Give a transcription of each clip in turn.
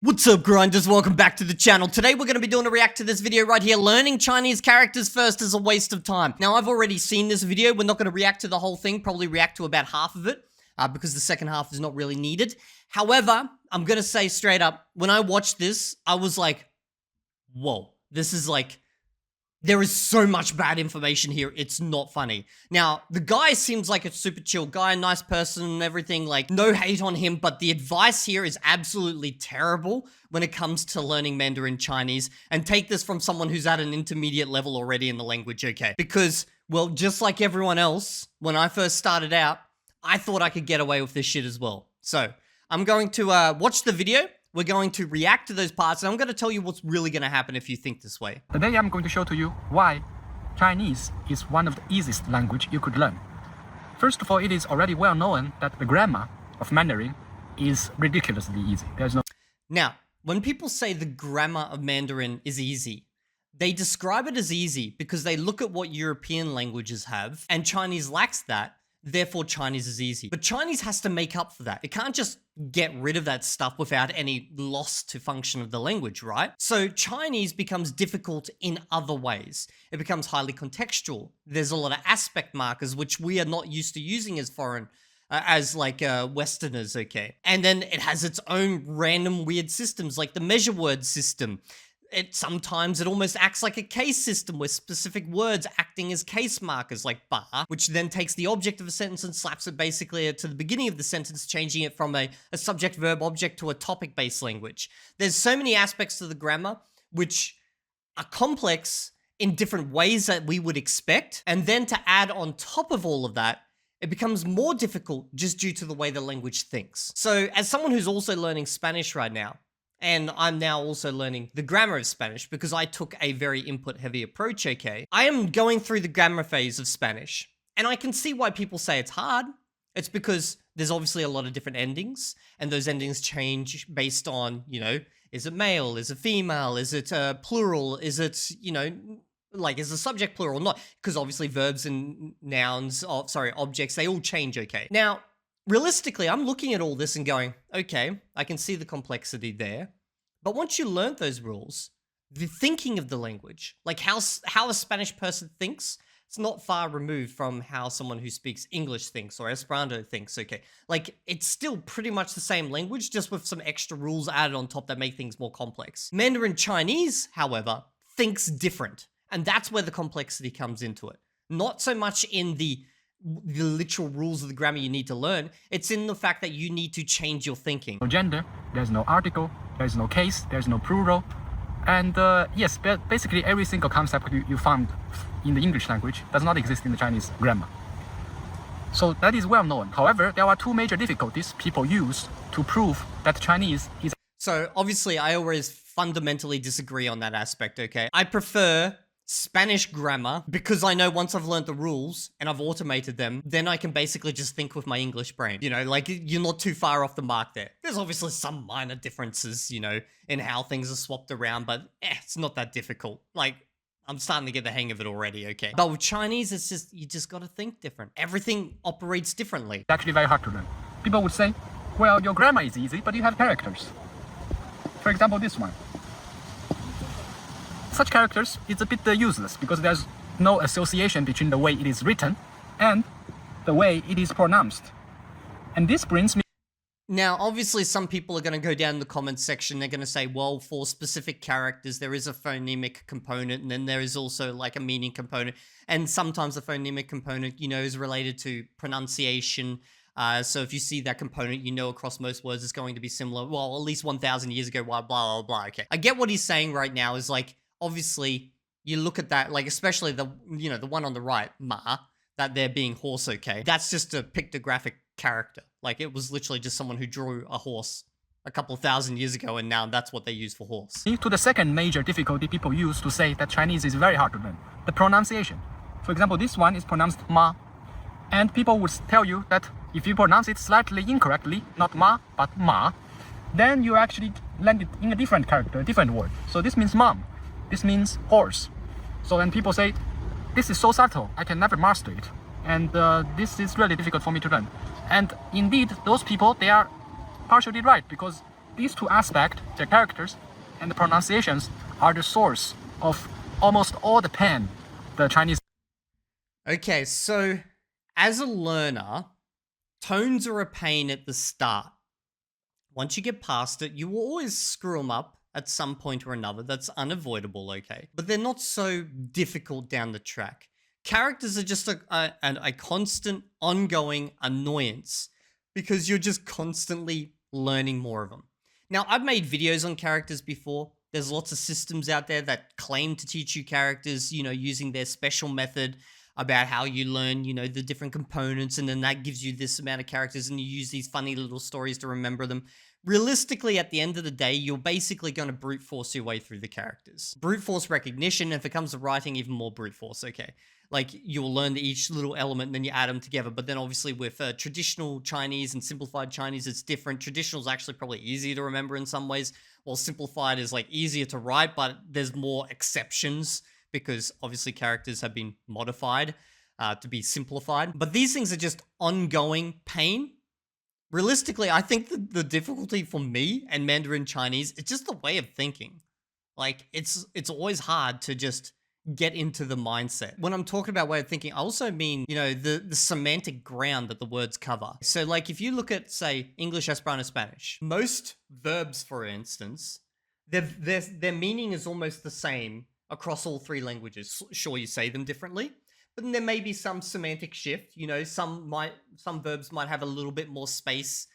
What's up, grinders? Welcome back to the channel. Today we're going to be doing a react to this video right here. Learning Chinese characters first is a waste of time. Now, I've already seen this video. We're not going to react to the whole thing, probably react to about half of it, because the second half is not really needed. However, I'm going to say straight up, when I watched this, I was like, whoa, this is like, there is so much bad information here, it's not funny. Now, the guy seems like a super chill guy, nice person and everything, like, no hate on him, but the advice here is absolutely terrible when it comes to learning Mandarin Chinese, and take this from someone who's at an intermediate level already in the language, okay? Because, well, just like everyone else, when I first started out, I thought I could get away with this shit as well. So, I'm going to watch the video. We're going to react to those parts, and I'm going to tell you what's really going to happen if you think this way. Today I'm going to show to you why Chinese is one of the easiest language you could learn. First of all, it is already well known that the grammar of Mandarin is ridiculously easy. There's no... Now, when people say the grammar of Mandarin is easy, they describe it as easy because they look at what European languages have, and Chinese lacks that. Therefore, Chinese is easy. But Chinese has to make up for that. It can't just get rid of that stuff without any loss to function of the language, right? So Chinese becomes difficult in other ways. It becomes highly contextual. There's a lot of aspect markers, which we are not used to using as foreign, Westerners, okay? And then it has its own random weird systems, like the measure word system. Sometimes it almost acts like a case system with specific words acting as case markers, like ba, which then takes the object of a sentence and slaps it basically to the beginning of the sentence, changing it from a subject verb object to a topic based language. There's so many aspects to the grammar which are complex in different ways that we would expect, and then to add on top of all of that, it becomes more difficult just due to the way the language thinks. So as someone who's also learning Spanish right now, and I'm now also learning the grammar of Spanish because I took a very input-heavy approach, okay? I am going through the grammar phase of Spanish, and I can see why people say it's hard. It's because there's obviously a lot of different endings, and those endings change based on, you know, is it male, is it female, is it plural, is it, you know, like, is the subject plural or not? Because obviously verbs and nouns, objects, they all change, okay? Now, realistically, I'm looking at all this and going, okay, I can see the complexity there. But once you learned those rules, the thinking of the language, like how a Spanish person thinks, it's not far removed from how someone who speaks English thinks or Esperanto thinks, okay? Like, it's still pretty much the same language, just with some extra rules added on top that make things more complex. Mandarin Chinese, however, thinks different. And that's where the complexity comes into it. Not so much in the literal rules of the grammar you need to learn, it's in the fact that you need to change your thinking. No gender, there's no article, there's no case, there's no plural. And yes, basically every single concept you found in the English language does not exist in the Chinese grammar. So that is well known. However, there are two major difficulties people use to prove that Chinese is... So obviously I always fundamentally disagree on that aspect, okay? I prefer Spanish grammar because I know once I've learned the rules and I've automated them, then I can basically just think with my English brain. You know, like, you're not too far off the mark there. There's obviously some minor differences, you know, in how things are swapped around, but it's not that difficult. Like, I'm starting to get the hang of it already, okay? But with Chinese, it's just, you just gotta think different. Everything operates differently. It's actually very hard to learn. People would say, well, your grammar is easy, but you have characters. For example, this one. Such characters is a bit useless because there's no association between the way it is written and the way it is pronounced. And this brings me... Now, obviously, some people are going to go down in the comments section. They're going to say, well, for specific characters, there is a phonemic component, and then there is also like a meaning component. And sometimes the phonemic component, you know, is related to pronunciation. So if you see that component, you know, across most words is going to be similar. Well, at least 1,000 years ago, blah, blah, blah. Okay. I get what he's saying right now is like, obviously, you look at that, like, especially the, you know, the one on the right, ma, that they're being horse, okay? That's just a pictographic character. Like, it was literally just someone who drew a horse a couple of thousand years ago, and now that's what they use for horse. To the second major difficulty people use to say that Chinese is very hard to learn, the pronunciation. For example, this one is pronounced ma, and people would tell you that if you pronounce it slightly incorrectly, not ma, but ma, then you actually landed in a different character, a different word. So this means mom. This means horse. So when people say, this is so subtle, I can never master it. And this is really difficult for me to learn. And indeed, those people, they are partially right, because these two aspects, the characters and the pronunciations, are the source of almost all the pain the Chinese. Okay, so as a learner, tones are a pain at the start. Once you get past it, you will always screw them up at some point or another. That's unavoidable, okay? But they're not so difficult down the track. Characters are just a constant, ongoing annoyance because you're just constantly learning more of them. Now, I've made videos on characters before. There's lots of systems out there that claim to teach you characters, using their special method about how you learn, the different components, and then that gives you this amount of characters, and you use these funny little stories to remember them. Realistically, at the end of the day, you're basically going to brute force your way through the characters. Brute force recognition, if it comes to writing, even more brute force, okay? Like, you'll learn each little element, and then you add them together. But then obviously with traditional Chinese and simplified Chinese, it's different. Traditional is actually probably easier to remember in some ways, while simplified is like easier to write, but there's more exceptions because obviously characters have been modified to be simplified. But these things are just ongoing pain. Realistically, I think the difficulty for me and Mandarin Chinese is just the way of thinking. Like, it's always hard to just get into the mindset. When I'm talking about way of thinking, I also mean, the semantic ground that the words cover. So like, if you look at, say, English, Esperanto, Spanish, most verbs, for instance, their meaning is almost the same across all three languages. Sure, you say them differently, but then there may be some semantic shift. Some verbs might have a little bit more space,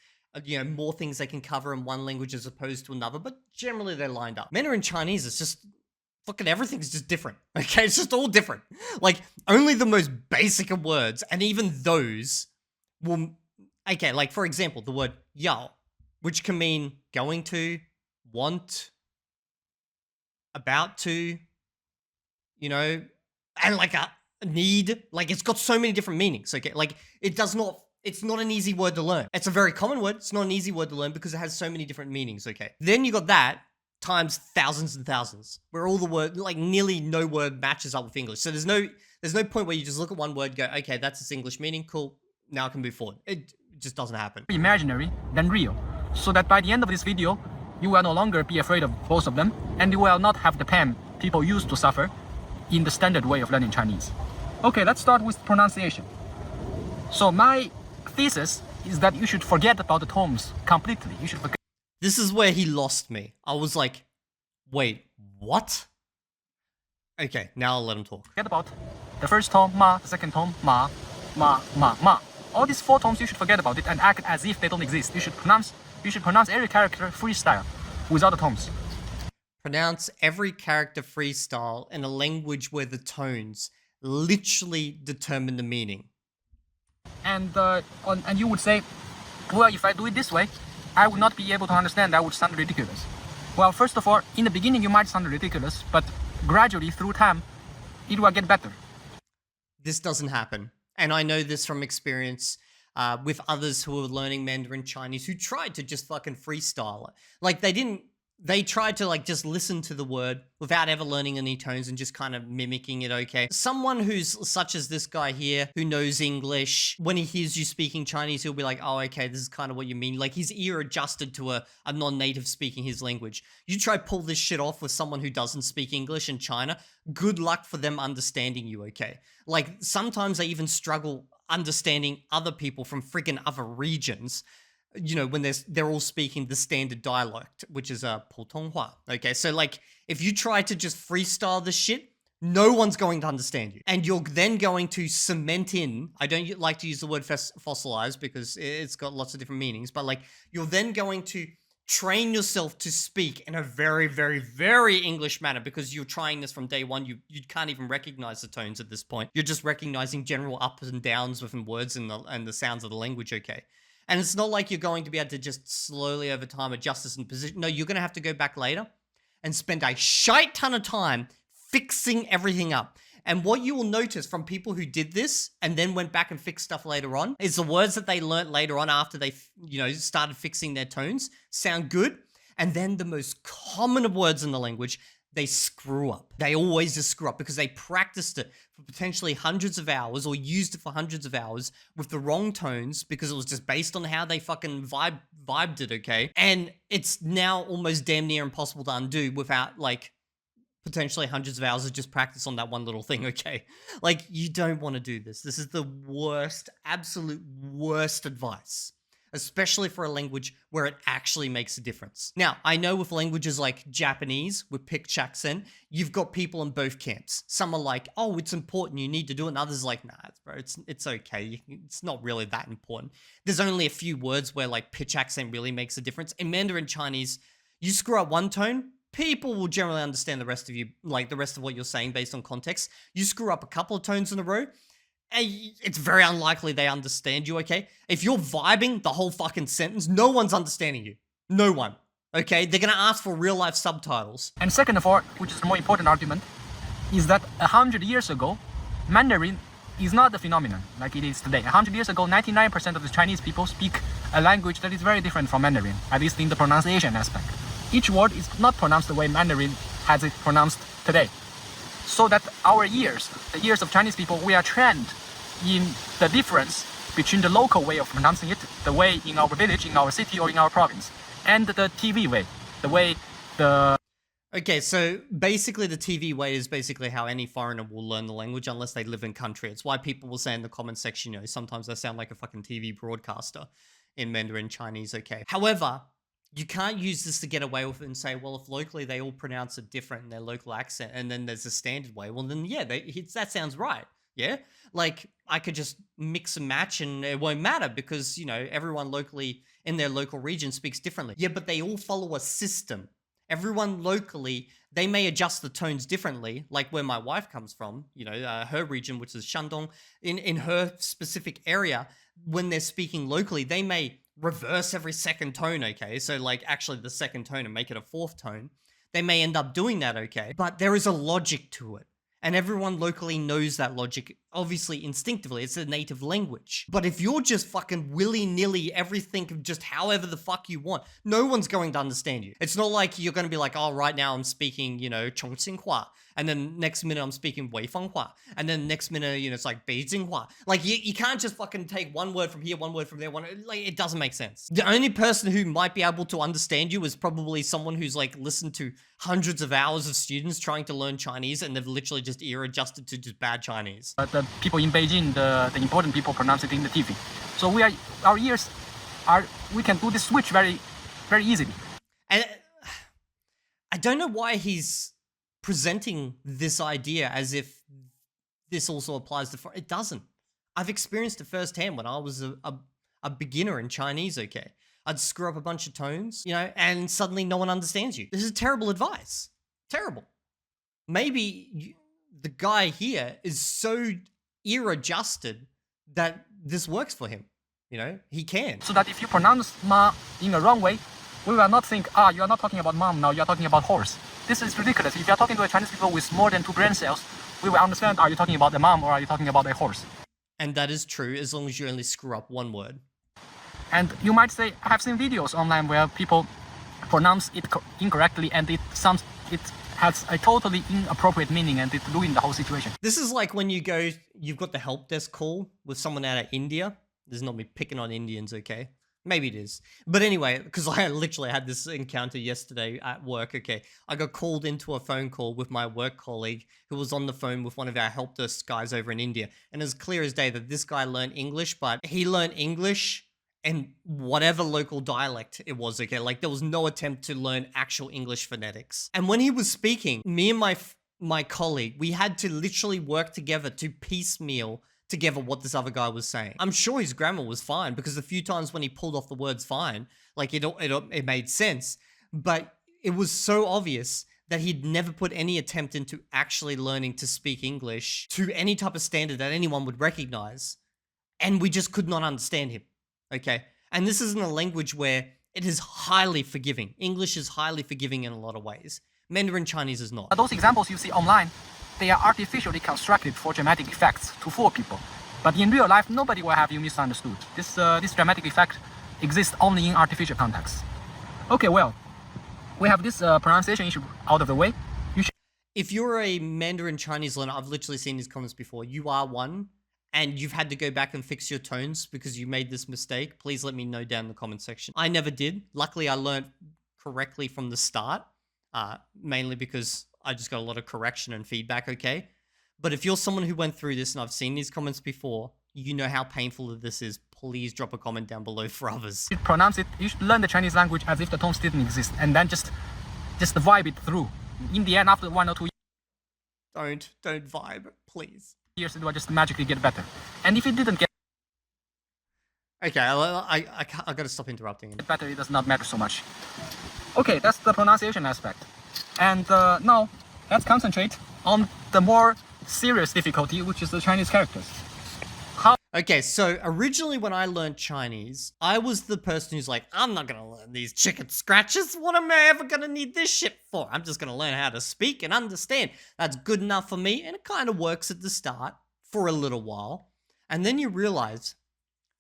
more things they can cover in one language as opposed to another, but generally they're lined up. Mandarin Chinese is just fucking everything's just different. Okay, it's just all different. Like, only the most basic of words, and even those will. Okay, like for example, the word yao, which can mean going to, want, about to, and like a need. Like, it's got so many different meanings. Okay, like it's not an easy word to learn. It's a very common word. It's not an easy word to learn because it has so many different meanings. Okay, then you got that times thousands and thousands, where all the word, like nearly no word matches up with English. So there's no point where you just look at one word, go, okay, that's its English meaning, cool, now I can move forward. It just doesn't happen. Imaginary than real, so that by the end of this video, you will no longer be afraid of both of them, and you will not have the pain people used to suffer in the standard way of learning Chinese. Okay, let's start with pronunciation. So my thesis is that you should forget about the tones completely. You should forget. This is where he lost me. I was like, wait, what? Okay, now I'll let him talk. Forget about the first tone, ma, the second tone, ma, ma, ma, ma. All these four tones, you should forget about it and act as if they don't exist. You should pronounce every character freestyle without the tones. Pronounce every character freestyle in a language where the tones literally determine the meaning. And you would say, well, if I do it this way, I would not be able to understand. That would sound ridiculous. Well, first of all, in the beginning, you might sound ridiculous, but gradually, through time, it will get better. This doesn't happen. And I know this from experience with others who are learning Mandarin Chinese who tried to just fucking freestyle it. Like, they tried to like just listen to the word without ever learning any tones and just kind of mimicking it, okay? Someone who's such as this guy here who knows English, when he hears you speaking Chinese, he'll be like, oh, okay, this is kind of what you mean. Like, his ear adjusted to a non-native speaking his language. You try pull this shit off with someone who doesn't speak English in China, good luck for them understanding you, okay? Like, sometimes they even struggle understanding other people from friggin' other regions, when they're all speaking the standard dialect, which is Putonghua. Okay, so like, if you try to just freestyle this shit, no one's going to understand you. And you're then going to cement in, I don't like to use the word fossilize because it's got lots of different meanings, but like, you're then going to train yourself to speak in a very, very, very English manner because you're trying this from day one. You can't even recognize the tones at this point. You're just recognizing general ups and downs within words and the sounds of the language, okay? And it's not like you're going to be able to just slowly over time adjust this in position. No, you're going to have to go back later and spend a shite ton of time fixing everything up. And what you will notice from people who did this and then went back and fixed stuff later on is the words that they learnt later on after they, started fixing their tones sound good. And then the most common of words in the language, they screw up. They always just screw up because they practiced it for potentially hundreds of hours or used it for hundreds of hours with the wrong tones because it was just based on how they fucking vibed it, okay? And it's now almost damn near impossible to undo without, like, potentially hundreds of hours of just practice on that one little thing, okay? Like, you don't want to do this. This is the worst, absolute worst advice, especially for a language where it actually makes a difference. Now, I know with languages like Japanese, with pitch accent, you've got people in both camps. Some are like, oh, it's important, you need to do it, and others are like, nah, bro, it's okay, it's not really that important. There's only a few words where, like, pitch accent really makes a difference. In Mandarin Chinese, you screw up one tone, people will generally understand the rest of you, like the rest of what you're saying based on context. You screw up a couple of tones in a row, and it's very unlikely they understand you, okay? If you're vibing the whole fucking sentence, no one's understanding you. No one, okay? They're gonna ask for real life subtitles. And second of all, which is the more important argument, is that 100 years ago, Mandarin is not the phenomenon like it is today. 100 years ago, 99% of the Chinese people speak a language that is very different from Mandarin, at least in the pronunciation aspect. Each word is not pronounced the way Mandarin has it pronounced today. So that our ears, the ears of Chinese people, we are trained in the difference between the local way of pronouncing it, the way in our village, in our city, or in our province, and the TV way, the way the... Okay, so basically the TV way is basically how any foreigner will learn the language unless they live in country. It's why people will say in the comment section, you know, sometimes I sound like a fucking TV broadcaster in Mandarin Chinese, okay? However, you can't use this to get away with it and say, well, if locally they all pronounce it different in their local accent and then there's a standard way, well, then yeah, that sounds right, yeah? Like, I could just mix and match and it won't matter because, you know, everyone locally in their local region speaks differently. Yeah, but they all follow a system. Everyone locally, they may adjust the tones differently, like where my wife comes from, you know, her region, which is Shandong, in her specific area, when they're speaking locally, they may reverse every second tone, okay? So, like, actually the second tone and make it a fourth tone. They may end up doing that, okay? But there is a logic to it. And everyone locally knows that logic, obviously instinctively. It's a native language. But if you're just fucking willy-nilly everything just however the fuck you want, no one's going to understand you. It's not like you're going to be like, oh, right now I'm speaking, you know, Chongqinghua. And then next minute I'm speaking Weifenghua. And then next minute, you know, it's like Beijinghua. Like, you can't just fucking take one word from here, one word from there. Like, it doesn't make sense. The only person who might be able to understand you is probably someone who's, like, listened to hundreds of hours of students trying to learn Chinese and they've literally just ear adjusted to just bad Chinese. The people in Beijing, the important people pronounce it in the TV. So our ears we can do this switch very, very easily. And I don't know why he's presenting this idea as if this also applies to... It doesn't. I've experienced it firsthand when I was a beginner in Chinese, okay? I'd screw up a bunch of tones, you know, and suddenly no one understands you. This is terrible advice. Terrible. Maybe the guy here is so ear-adjusted that this works for him. You know, he can. So that if you pronounce ma in a wrong way, we will not think, you are not talking about mom now, you are talking about horse. This is ridiculous. If you are talking to a Chinese people with more than 2 brain cells, we will understand, are you talking about the mom or are you talking about a horse? And that is true as long as you only screw up one word. And you might say, I have seen videos online where people pronounce it incorrectly and it has a totally inappropriate meaning and it ruined the whole situation. This is like when you've got the help desk call with someone out of India. This is not me picking on Indians, okay? Maybe it is. But anyway, because I literally had this encounter yesterday at work, okay? I got called into a phone call with my work colleague who was on the phone with one of our help desk guys over in India. And it was clear as day that this guy learned English, but he learned English in whatever local dialect it was, okay? Like, there was no attempt to learn actual English phonetics. And when he was speaking, me and my colleague, we had to literally work together to piecemeal together what this other guy was saying. I'm sure his grammar was fine because the few times when he pulled off the words fine, like it made sense, but it was so obvious that he'd never put any attempt into actually learning to speak English to any type of standard that anyone would recognize. And we just could not understand him, okay? And this isn't a language where it is highly forgiving. English is highly forgiving in a lot of ways. Mandarin Chinese is not. Those examples you see online, they are artificially constructed for dramatic effects to fool people. But in real life, nobody will have you misunderstood. This dramatic effect exists only in artificial contexts. Okay, well, we have this pronunciation issue out of the way. You should if you're a Mandarin Chinese learner, I've literally seen these comments before. You are one, and you've had to go back and fix your tones because you made this mistake. Please let me know down in the comment section. I never did. Luckily, I learned correctly from the start, mainly because I just got a lot of correction and feedback, okay? But if you're someone who went through this and I've seen these comments before, you know how painful this is. Please drop a comment down below for others. You pronounce it, you should learn the Chinese language as if the tones didn't exist, and then just vibe it through. In the end, after 1 or 2 Don't vibe, please. years, it will just magically get better. And if it didn't get Okay, I gotta stop interrupting him. better, it does not matter so much. Okay, that's the pronunciation aspect. And now, let's concentrate on the more serious difficulty, which is the Chinese characters. Okay, so originally when I learned Chinese, I was the person who's like, I'm not gonna learn these chicken scratches. What am I ever gonna need this shit for? I'm just gonna learn how to speak and understand. That's good enough for me, and it kind of works at the start for a little while. And then you realize,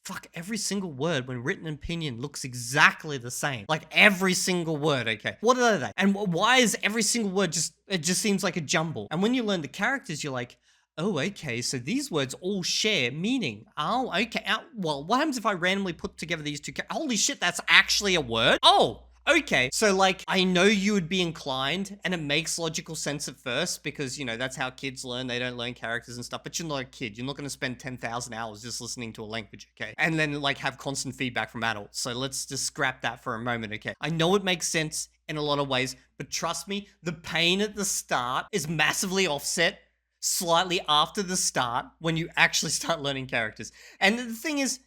fuck, every single word when written in pinyin looks exactly the same. Like every single word, okay? What are they? And why is every single word it just seems like a jumble? And when you learn the characters, you're like, oh, okay, so these words all share meaning. Oh, okay. Well, what happens if I randomly put together these two? Holy shit, that's actually a word? Oh, okay. So, like, I know you would be inclined, and it makes logical sense at first, because, you know, that's how kids learn. They don't learn characters and stuff, but you're not a kid. You're not going to spend 10,000 hours just listening to a language, okay? And then, like, have constant feedback from adults. So let's just scrap that for a moment, okay? I know it makes sense in a lot of ways, but trust me, the pain at the start is massively offset slightly after the start when you actually start learning characters. And the thing is,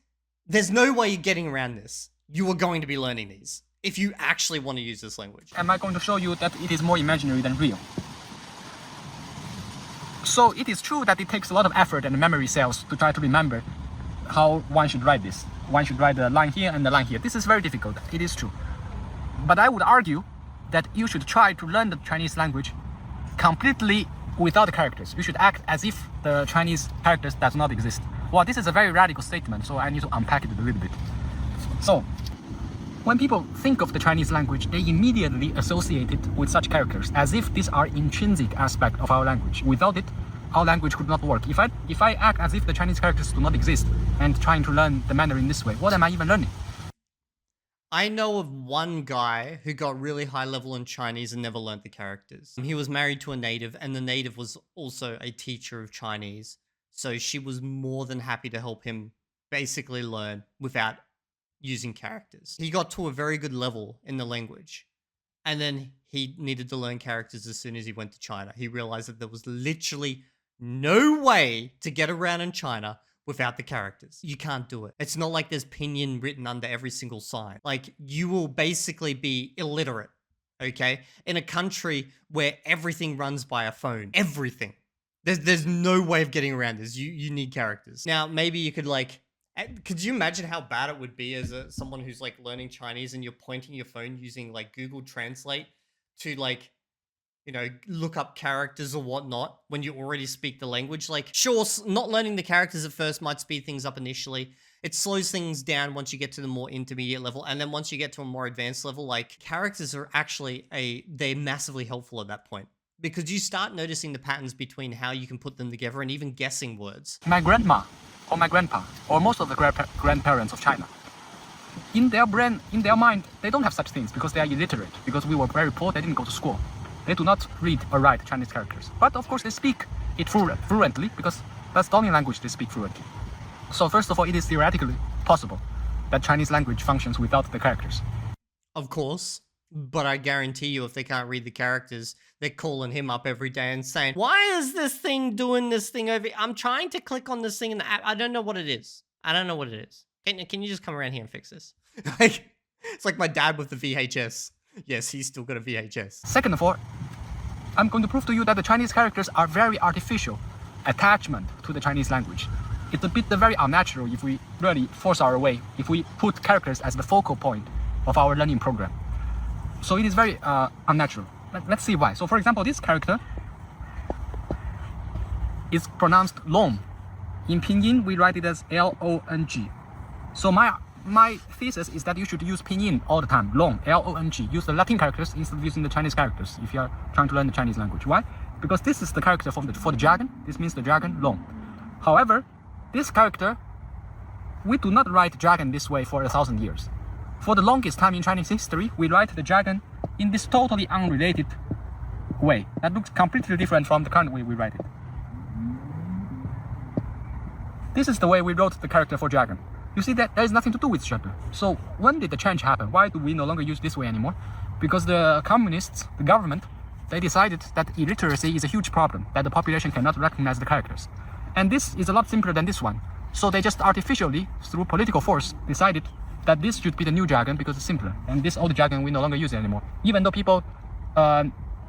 there's no way you're getting around this. You are going to be learning these if you actually want to use this language. Am I going to show you that it is more imaginary than real? So it is true that it takes a lot of effort and memory cells to try to remember how one should write this. One should write the line here and the line here. This is very difficult. It is true. But I would argue that you should try to learn the Chinese language completely without the characters. You should act as if the Chinese characters does not exist. Well, this is a very radical statement, so I need to unpack it a little bit. So, when people think of the Chinese language, they immediately associate it with such characters, as if these are intrinsic aspect of our language. Without it, our language could not work. If I act as if the Chinese characters do not exist and trying to learn the Mandarin this way, what am I even learning? I know of one guy who got really high level in Chinese and never learned the characters. He was married to a native, and the native was also a teacher of Chinese. So she was more than happy to help him basically learn without using characters. He got to a very good level in the language. And then he needed to learn characters as soon as he went to China. He realized that there was literally no way to get around in China without the characters. You can't do it. It's not like there's pinyin written under every single sign. Like, you will basically be illiterate, okay? In a country where everything runs by a phone. Everything. There's no way of getting around this. You need characters. Now, maybe you could, like, could you imagine how bad it would be as someone who's, like, learning Chinese and you're pointing your phone using, like, Google Translate to, like, you know, look up characters or whatnot when you already speak the language? Like, sure, not learning the characters at first might speed things up initially. It slows things down once you get to the more intermediate level. And then once you get to a more advanced level, like, characters are actually they're massively helpful at that point. Because you start noticing the patterns between how you can put them together and even guessing words. My grandma or my grandpa or most of the grandparents of China, in their brain, in their mind, they don't have such things because they are illiterate. Because we were very poor, they didn't go to school. They do not read or write Chinese characters. But of course they speak it fluently because that's the only language they speak fluently. So first of all, it is theoretically possible that Chinese language functions without the characters. Of course. But I guarantee you, if they can't read the characters, they're calling him up every day and saying, why is this thing doing this thing over here? I'm trying to click on this thing in the app. I don't know what it is. I don't know what it is. Can you just come around here and fix this? It's like my dad with the VHS. Yes, he's still got a VHS. Second of all, I'm going to prove to you that the Chinese characters are very artificial attachment to the Chinese language. It's a bit very unnatural if we really force our way, if we put characters as the focal point of our learning program. So it is very unnatural. Let's see why. So for example, this character is pronounced long. In pinyin, we write it as L-O-N-G. So my thesis is that you should use pinyin all the time, long, L-O-N-G. Use the Latin characters instead of using the Chinese characters if you are trying to learn the Chinese language. Why? because this is the character for the dragon. This means the dragon long. However, this character, we do not write dragon this way for 1,000 years. For the longest time in Chinese history, we write the dragon in this totally unrelated way that looks completely different from the current way we write it. This is the way we wrote the character for dragon. You see that there is nothing to do with each other. So when did the change happen? Why do we no longer use this way anymore? Because the communists, the government, they decided that illiteracy is a huge problem, that the population cannot recognize the characters. And this is a lot simpler than this one. So they just artificially, through political force, decided that this should be the new dragon because it's simpler. And this old dragon we no longer use it anymore. Even though people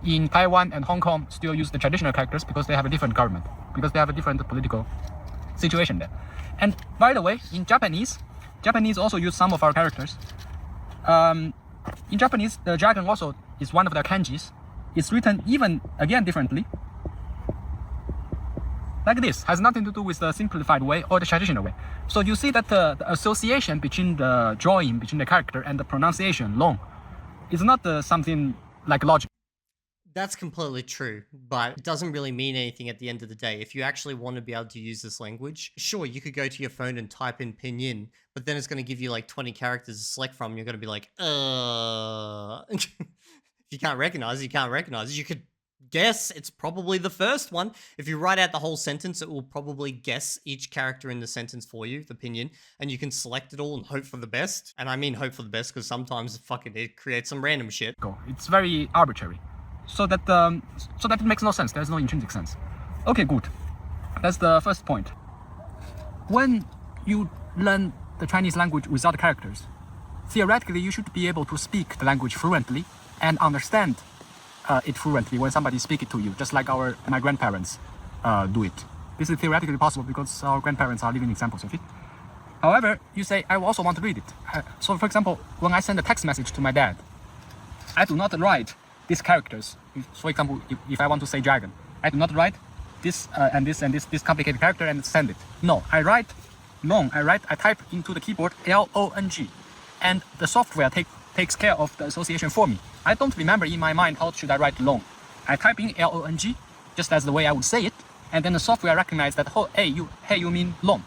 in Taiwan and Hong Kong still use the traditional characters because they have a different government, because they have a different political situation there. And by the way, in Japanese also use some of our characters. In Japanese, the dragon also is one of the kanjis. It's written even again differently. Like this, has nothing to do with the simplified way or the traditional way. So you see that the association between the drawing, between the character and the pronunciation, long, is not something like logic. That's completely true, but it doesn't really mean anything at the end of the day. If you actually want to be able to use this language, sure, you could go to your phone and type in pinyin, but then it's going to give you like 20 characters to select from. You're going to be like, If you can't recognize it, you can't recognize it. You could guess it's probably the first one. If you write out the whole sentence, it will probably guess each character in the sentence for you, the pinyin, and you can select it all and hope for the best. And I mean hope for the best because sometimes it creates some random shit. It's very arbitrary. So that it makes no sense. There's no intrinsic sense. Okay, good. That's the first point. When you learn the Chinese language without characters, theoretically you should be able to speak the language fluently and understand it fluently when somebody speaks it to you, just like my grandparents do it. This is theoretically possible because our grandparents are living examples of it. However, you say, I also want to read it. So for example, when I send a text message to my dad, I do not write these characters. For example, if I want to say dragon, I do not write this and this complicated character and send it. No, I write long. I type into the keyboard long, and the software takes care of the association for me. I don't remember in my mind how should I write long. I type in long, just as the way I would say it, and then the software recognizes that, oh, hey, you mean long.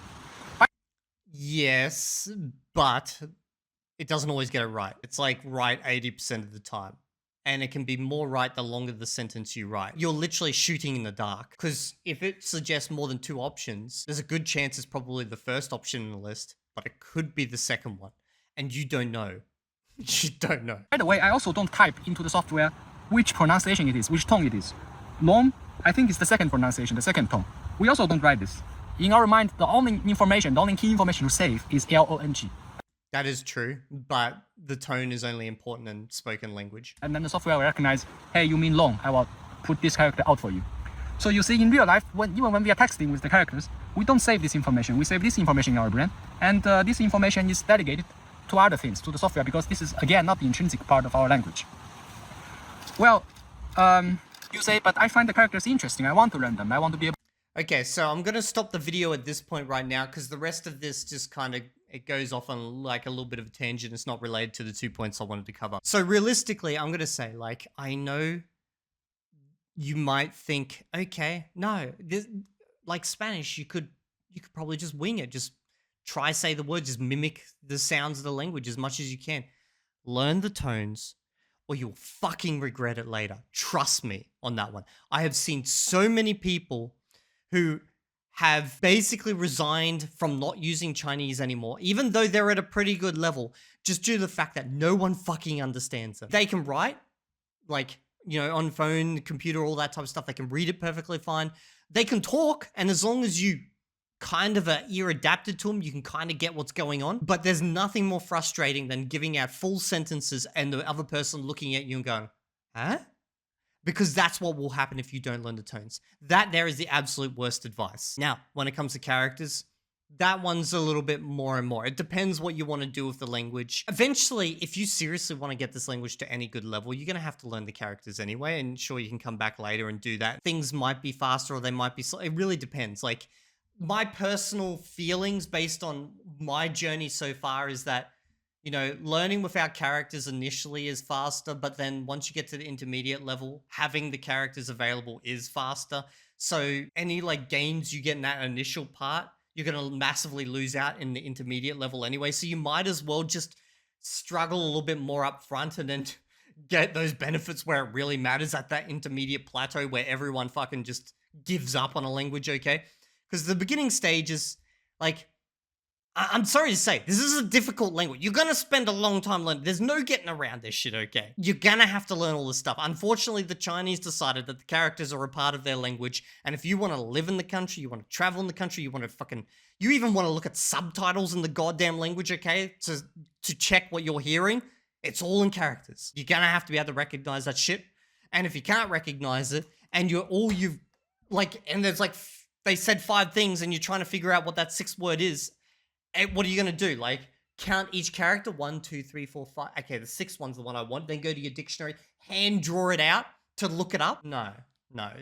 Yes, but it doesn't always get it right. It's like right 80% of the time. And it can be more right the longer the sentence you write. You're literally shooting in the dark. Because if it suggests more than 2 options, there's a good chance it's probably the first option in the list, but it could be the second one. And you don't know. You don't know. By the way, I also don't type into the software which pronunciation it is, which tone it is. Long, I think it's the second pronunciation, the second tone. We also don't write this. In our mind, the only key information to save is long. That is true, but the tone is only important in spoken language. And then the software will recognize, hey, you mean long, I will put this character out for you. So you see, in real life, even when we are texting with the characters, we don't save this information. We save this information in our brain, and this information is delegated to other things, to the software, because this is, again, not the intrinsic part of our language. Well, you say, but I find the characters interesting. I want to learn them. I want to be able... Okay, so I'm going to stop the video at this point right now because the rest of this just kind of, it goes off on like a little bit of a tangent. It's not related to the 2 points I wanted to cover. So realistically, I'm going to say, like, I know you might think, okay, no, this, like Spanish, you could probably just wing it. Just try say the words, just mimic the sounds of the language as much as you can. Learn the tones or you'll fucking regret it later. Trust me on that one. I have seen so many people who have basically resigned from not using Chinese anymore, even though they're at a pretty good level, just due to the fact that no one fucking understands them. They can write, like, you know, on phone, computer, all that type of stuff. They can read it perfectly fine. They can talk, and as long as you kind of are ear adapted to them, you can kind of get what's going on. But there's nothing more frustrating than giving out full sentences and the other person looking at you and going, huh? Because that's what will happen if you don't learn the tones. That there is the absolute worst advice. Now, when it comes to characters, that one's a little bit more and more. It depends what you want to do with the language. Eventually, if you seriously want to get this language to any good level, you're going to have to learn the characters anyway, and sure, you can come back later and do that. Things might be faster or they might be slow. It really depends. Like, my personal feelings based on my journey so far is that You know, learning without characters initially is faster, but then once you get to the intermediate level, having the characters available is faster. So any like gains you get in that initial part, you're gonna massively lose out in the intermediate level anyway. So you might as well just struggle a little bit more up front and then get those benefits where it really matters at that intermediate plateau where everyone fucking just gives up on a language, okay? Because the beginning stage is like, I'm sorry to say, this is a difficult language. You're gonna spend a long time learning. There's no getting around this shit, okay? You're gonna have to learn all this stuff. Unfortunately, the Chinese decided that the characters are a part of their language, and if you want to live in the country, you want to travel in the country, you want to fucking, you even want to look at subtitles in the goddamn language, okay? To check what you're hearing, it's all in characters. You're gonna have to be able to recognize that shit, and if you can't recognize it, and you've like, and there's like, they said 5 things, and you're trying to figure out what that 6th word is. What are you gonna do? Like count each character? 1, 2, 3, 4, 5. Okay, the 6th one's the one I want. Then go to your dictionary, hand draw it out to look it up. No,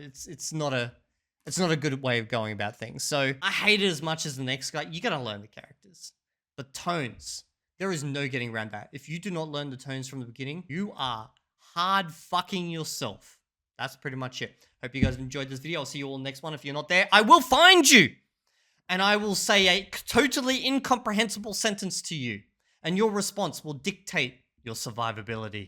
it's not a good way of going about things. So I hate it as much as the next guy. You gotta learn the characters, the tones. There is no getting around that. If you do not learn the tones from the beginning, you are hard fucking yourself. That's pretty much it. Hope you guys enjoyed this video. I'll see you all next one. If you're not there, I will find you. And I will say a totally incomprehensible sentence to you. And your response will dictate your survivability.